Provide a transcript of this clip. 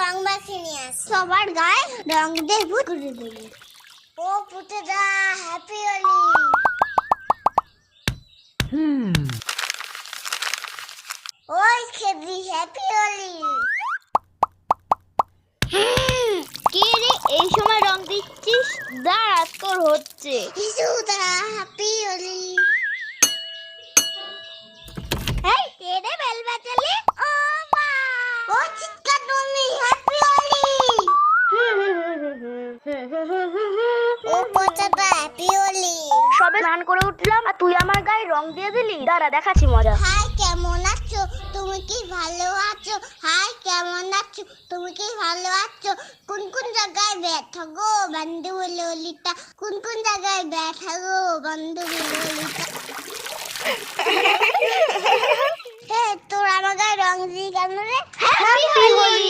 রং মাখিয়ে নিয়ে আসি, সবার গায়ে রং দিয়ে ভূত করে দেবো। ও পুতেরা, হ্যাপি হোলি। ওই খেবি, হ্যাপি হোলি। কি রে, এই সময় রং দিচ্ছিস? দাঁড়া, তোর হচ্ছে। ইসুদা, হ্যাপি হোলি। এই তেরে বেল বাজালে, ও মা, ও চিৎকার তুমি, হ্যাপি হোলি। ও পুতেরা, হ্যাপি হোলি। সবে স্নান করে উঠলাম আর তুই আমার গায়ে রং দিয়ে দিলি। দাঁড়া, দেখাচ্ছি মজা। হাই, কেমন আছো? তুমি কি ভালো আছো? হাই, কেমন আছো? তুমি কি ভালো আছো? কোন কোন জায়গায় ব্যথা গো বান্ধবী ললিতা? কোন কোন জায়গায় ব্যথা গো বান্ধবী ললিতা? তোর আমার গায়ে রং দিয়ে কেন রে? হ্যাপি হোলি।